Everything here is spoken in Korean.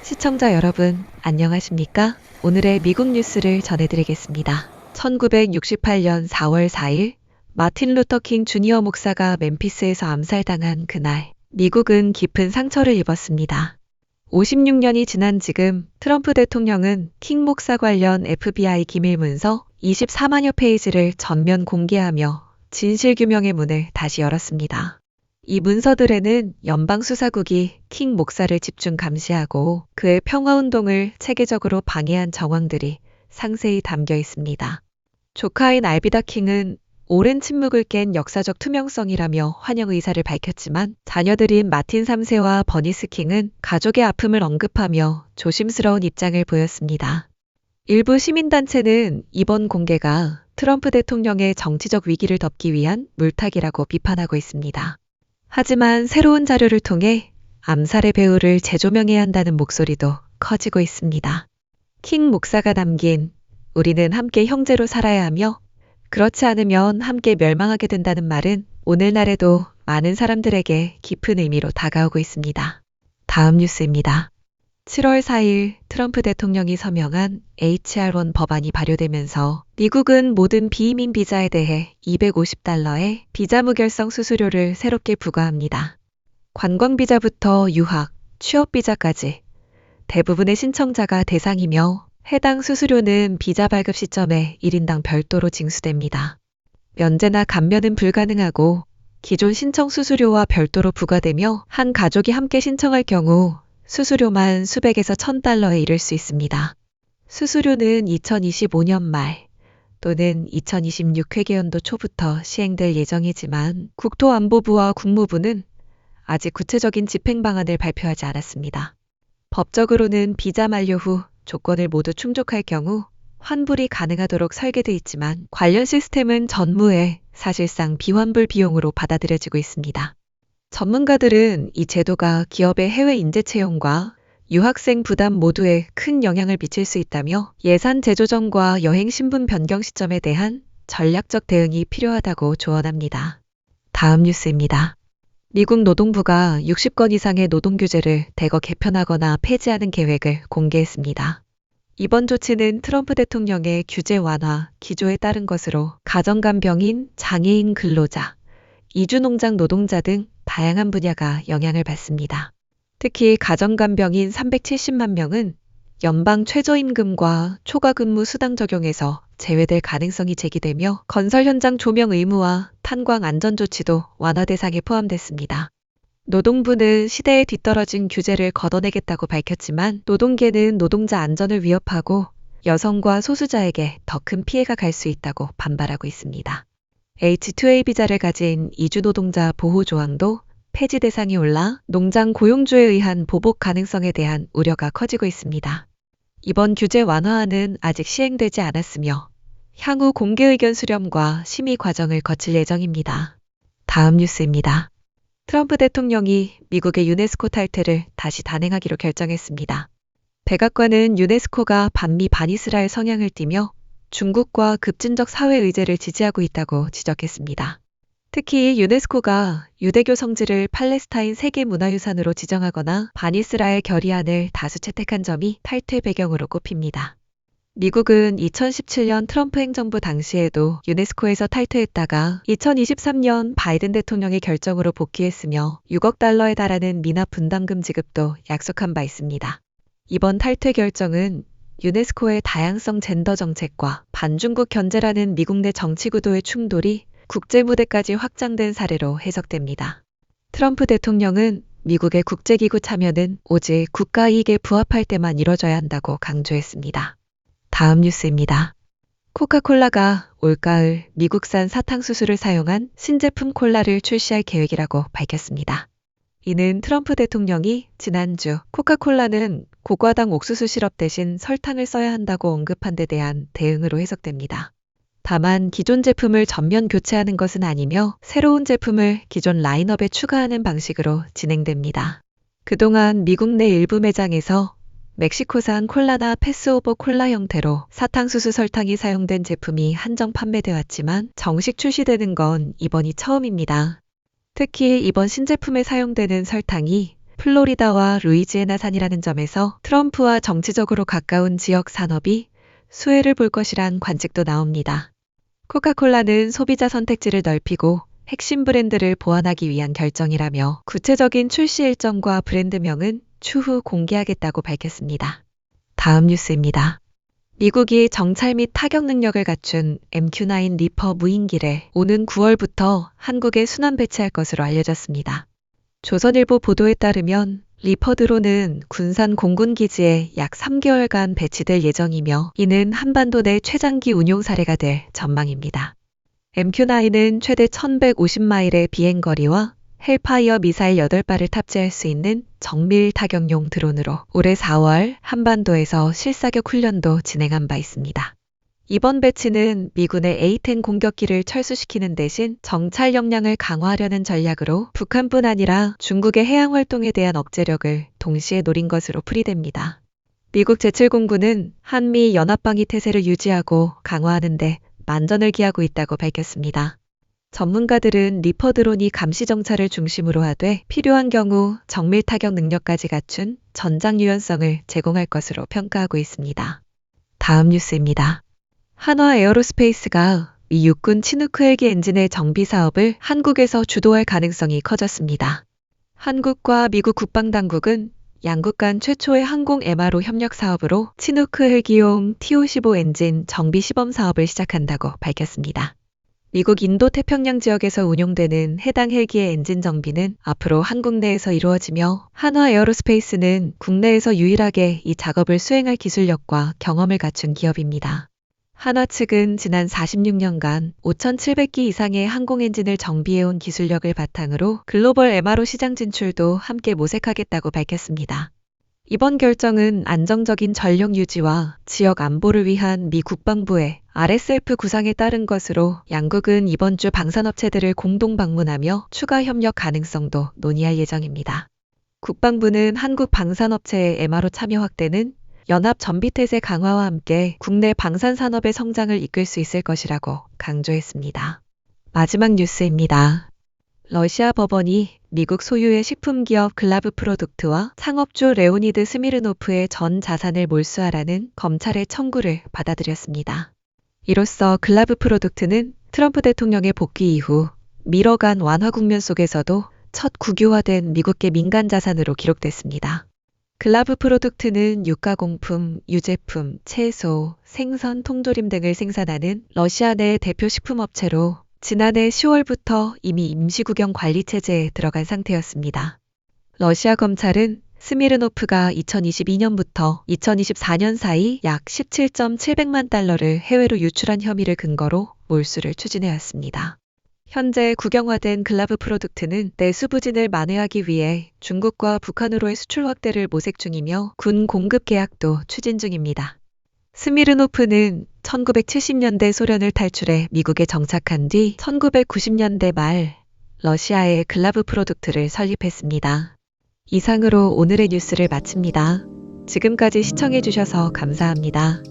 시청자 여러분, 안녕하십니까? 오늘의 미국 뉴스를 전해드리겠습니다. 1968년 4월 4일, 마틴 루터 킹 주니어 목사가 멤피스에서 암살당한 그날, 미국은 깊은 상처를 입었습니다. 56년이 지난 지금 트럼프 대통령은 킹 목사 관련 FBI 기밀 문서 24만여 페이지를 전면 공개하며 진실규명의 문을 다시 열었습니다. 이 문서들에는 연방수사국이 킹 목사를 집중 감시하고 그의 평화운동을 체계적으로 방해한 정황들이 상세히 담겨 있습니다. 조카인 알비다 킹은 오랜 침묵을 깬 역사적 투명성이라며 환영 의사를 밝혔지만 자녀들인 마틴 3세와 버니스 킹은 가족의 아픔을 언급하며 조심스러운 입장을 보였습니다. 일부 시민단체는 이번 공개가 트럼프 대통령의 정치적 위기를 덮기 위한 물타기라고 비판하고 있습니다. 하지만 새로운 자료를 통해 암살의 배후를 재조명해야 한다는 목소리도 커지고 있습니다. 킹 목사가 남긴 "우리는 함께 형제로 살아야 하며 그렇지 않으면 함께 멸망하게 된다는 말은 오늘날에도 많은 사람들에게 깊은 의미로 다가오고 있습니다. 다음 뉴스입니다. 7월 4일 트럼프 대통령이 서명한 HR1 법안이 발효되면서 미국은 모든 비이민 비자에 대해 $250의 비자 무결성 수수료를 새롭게 부과합니다. 관광비자부터 유학, 취업비자까지 대부분의 신청자가 대상이며 해당 수수료는 비자 발급 시점에 1인당 별도로 징수됩니다. 면제나 감면은 불가능하고 기존 신청 수수료와 별도로 부과되며 한 가족이 함께 신청할 경우 수수료만 수백에서 $1,000에 이를 수 있습니다. 수수료는 2025년 말 또는 2026 회계연도 초부터 시행될 예정이지만 국토안보부와 국무부는 아직 구체적인 집행 방안을 발표하지 않았습니다. 법적으로는 비자 만료 후 조건을 모두 충족할 경우 환불이 가능하도록 설계돼 있지만 관련 시스템은 전무해 사실상 비환불 비용으로 받아들여지고 있습니다. 전문가들은 이 제도가 기업의 해외 인재 채용과 유학생 부담 모두에 큰 영향을 미칠 수 있다며 예산 재조정과 여행 신분 변경 시점에 대한 전략적 대응이 필요하다고 조언합니다. 다음 뉴스입니다. 미국 노동부가 60건 이상의 노동규제를 대거 개편하거나 폐지하는 계획을 공개했습니다. 이번 조치는 트럼프 대통령의 규제 완화 기조에 따른 것으로 가정간병인, 장애인 근로자, 이주농장 노동자 등 다양한 분야가 영향을 받습니다. 특히 가정간병인 370만 명은 연방 최저임금과 초과근무 수당 적용에서 제외될 가능성이 제기되며 건설 현장 조명 의무와 탄광 안전 조치도 완화 대상에 포함됐습니다. 노동부는 시대에 뒤떨어진 규제를 걷어내겠다고 밝혔지만 노동계는 노동자 안전을 위협하고 여성과 소수자에게 더 큰 피해가 갈 수 있다고 반발하고 있습니다. H-2A 비자를 가진 이주 노동자 보호 조항도 폐지 대상이 올라 농장 고용주에 의한 보복 가능성에 대한 우려가 커지고 있습니다. 이번 규제 완화안은 아직 시행되지 않았으며 향후 공개 의견 수렴과 심의 과정을 거칠 예정입니다. 다음 뉴스입니다. 트럼프 대통령이 미국의 유네스코 탈퇴를 다시 단행하기로 결정했습니다. 백악관은 유네스코가 반미 반이스라엘 성향을 띠며 중국과 급진적 사회 의제를 지지하고 있다고 지적했습니다. 특히 유네스코가 유대교 성지를 팔레스타인 세계문화유산으로 지정하거나 반이스라엘 결의안을 다수 채택한 점이 탈퇴 배경으로 꼽힙니다. 미국은 2017년 트럼프 행정부 당시에도 유네스코에서 탈퇴했다가 2023년 바이든 대통령의 결정으로 복귀했으며 $6억 달하는 미납 분담금 지급도 약속한 바 있습니다. 이번 탈퇴 결정은 유네스코의 다양성 젠더 정책과 반중국 견제라는 미국 내 정치 구도의 충돌이 국제 무대까지 확장된 사례로 해석됩니다. 트럼프 대통령은 미국의 국제기구 참여는 오직 국가 이익에 부합할 때만 이뤄져야 한다고 강조했습니다. 다음 뉴스입니다. 코카콜라가 올가을 미국산 사탕수수를 사용한 신제품 콜라를 출시할 계획이라고 밝혔습니다. 이는 트럼프 대통령이 지난주 코카콜라는 고과당 옥수수 시럽 대신 설탕을 써야 한다고 언급한 데 대한 대응으로 해석됩니다. 다만 기존 제품을 전면 교체하는 것은 아니며 새로운 제품을 기존 라인업에 추가하는 방식으로 진행됩니다. 그동안 미국 내 일부 매장에서 멕시코산 콜라나 패스오버 콜라 형태로 사탕수수 설탕이 사용된 제품이 한정 판매돼 왔지만 정식 출시되는 건 이번이 처음입니다. 특히 이번 신제품에 사용되는 설탕이 플로리다와 루이지애나 산이라는 점에서 트럼프와 정치적으로 가까운 지역 산업이 수혜를 볼 것이란 관측도 나옵니다. 코카콜라는 소비자 선택지를 넓히고 핵심 브랜드를 보완하기 위한 결정이라며 구체적인 출시 일정과 브랜드명은 추후 공개하겠다고 밝혔습니다. 다음 뉴스입니다. 미국이 정찰 및 타격 능력을 갖춘 MQ-9 리퍼 무인기를 오는 9월부터 한국에 순환 배치할 것으로 알려졌습니다. 조선일보 보도에 따르면 리퍼 드론은 군산 공군기지에 약 3개월간 배치될 예정이며 이는 한반도 내 최장기 운용 사례가 될 전망입니다. MQ-9은 최대 1150마일의 비행거리와 헬파이어 미사일 8발을 탑재할 수 있는 정밀 타격용 드론으로 올해 4월 한반도에서 실사격 훈련도 진행한 바 있습니다. 이번 배치는 미군의 A-10 공격기를 철수시키는 대신 정찰 역량을 강화하려는 전략으로 북한뿐 아니라 중국의 해양 활동에 대한 억제력을 동시에 노린 것으로 풀이됩니다. 미국 제7공군은 한미 연합방위 태세를 유지하고 강화하는 데 만전을 기하고 있다고 밝혔습니다. 전문가들은 리퍼 드론이 감시 정찰을 중심으로 하되 필요한 경우 정밀 타격 능력까지 갖춘 전장 유연성을 제공할 것으로 평가하고 있습니다. 다음 뉴스입니다. 한화 에어로스페이스가 미 육군 치누크 헬기 엔진의 정비 사업을 한국에서 주도할 가능성이 커졌습니다. 한국과 미국 국방당국은 양국 간 최초의 항공 MRO 협력 사업으로 치누크 헬기용 T-55 엔진 정비 시범 사업을 시작한다고 밝혔습니다. 미국 인도태평양 지역에서 운용되는 해당 헬기의 엔진 정비는 앞으로 한국 내에서 이루어지며 한화 에어로스페이스는 국내에서 유일하게 이 작업을 수행할 기술력과 경험을 갖춘 기업입니다. 한화 측은 지난 46년간 5,700기 이상의 항공 엔진을 정비해온 기술력을 바탕으로 글로벌 MRO 시장 진출도 함께 모색하겠다고 밝혔습니다. 이번 결정은 안정적인 전력 유지와 지역 안보를 위한 미 국방부의 RSF 구상에 따른 것으로 양국은 이번 주 방산업체들을 공동 방문하며 추가 협력 가능성도 논의할 예정입니다. 국방부는 한국 방산업체의 MRO 참여 확대는 연합 전비태세 강화와 함께 국내 방산산업의 성장을 이끌 수 있을 것이라고 강조했습니다. 마지막 뉴스입니다. 러시아 법원이 미국 소유의 식품기업 글라브 프로덕트와 창업주 레오니드 스미르노프의 전 자산을 몰수하라는 검찰의 청구를 받아들였습니다. 이로써 글라브 프로덕트는 트럼프 대통령의 복귀 이후 미러간 완화 국면 속에서도 첫 국유화된 미국계 민간 자산으로 기록됐습니다. 글라브 프로덕트는 유가공품, 유제품, 채소, 생선, 통조림 등을 생산하는 러시아 내 대표 식품업체로 지난해 10월부터 이미 임시국영 관리체제에 들어간 상태였습니다. 러시아 검찰은 스미르노프가 2022년부터 2024년 사이 약 17.700만 달러를 해외로 유출한 혐의를 근거로 몰수를 추진해왔습니다. 현재 국영화된 글라브 프로덕트는 내수 부진을 만회하기 위해 중국과 북한으로의 수출 확대를 모색 중이며 군 공급 계약도 추진 중입니다. 스미르노프는 1970년대 소련을 탈출해 미국에 정착한 뒤 1990년대 말 러시아의 글라브 프로덕트를 설립했습니다. 이상으로 오늘의 뉴스를 마칩니다. 지금까지 시청해주셔서 감사합니다.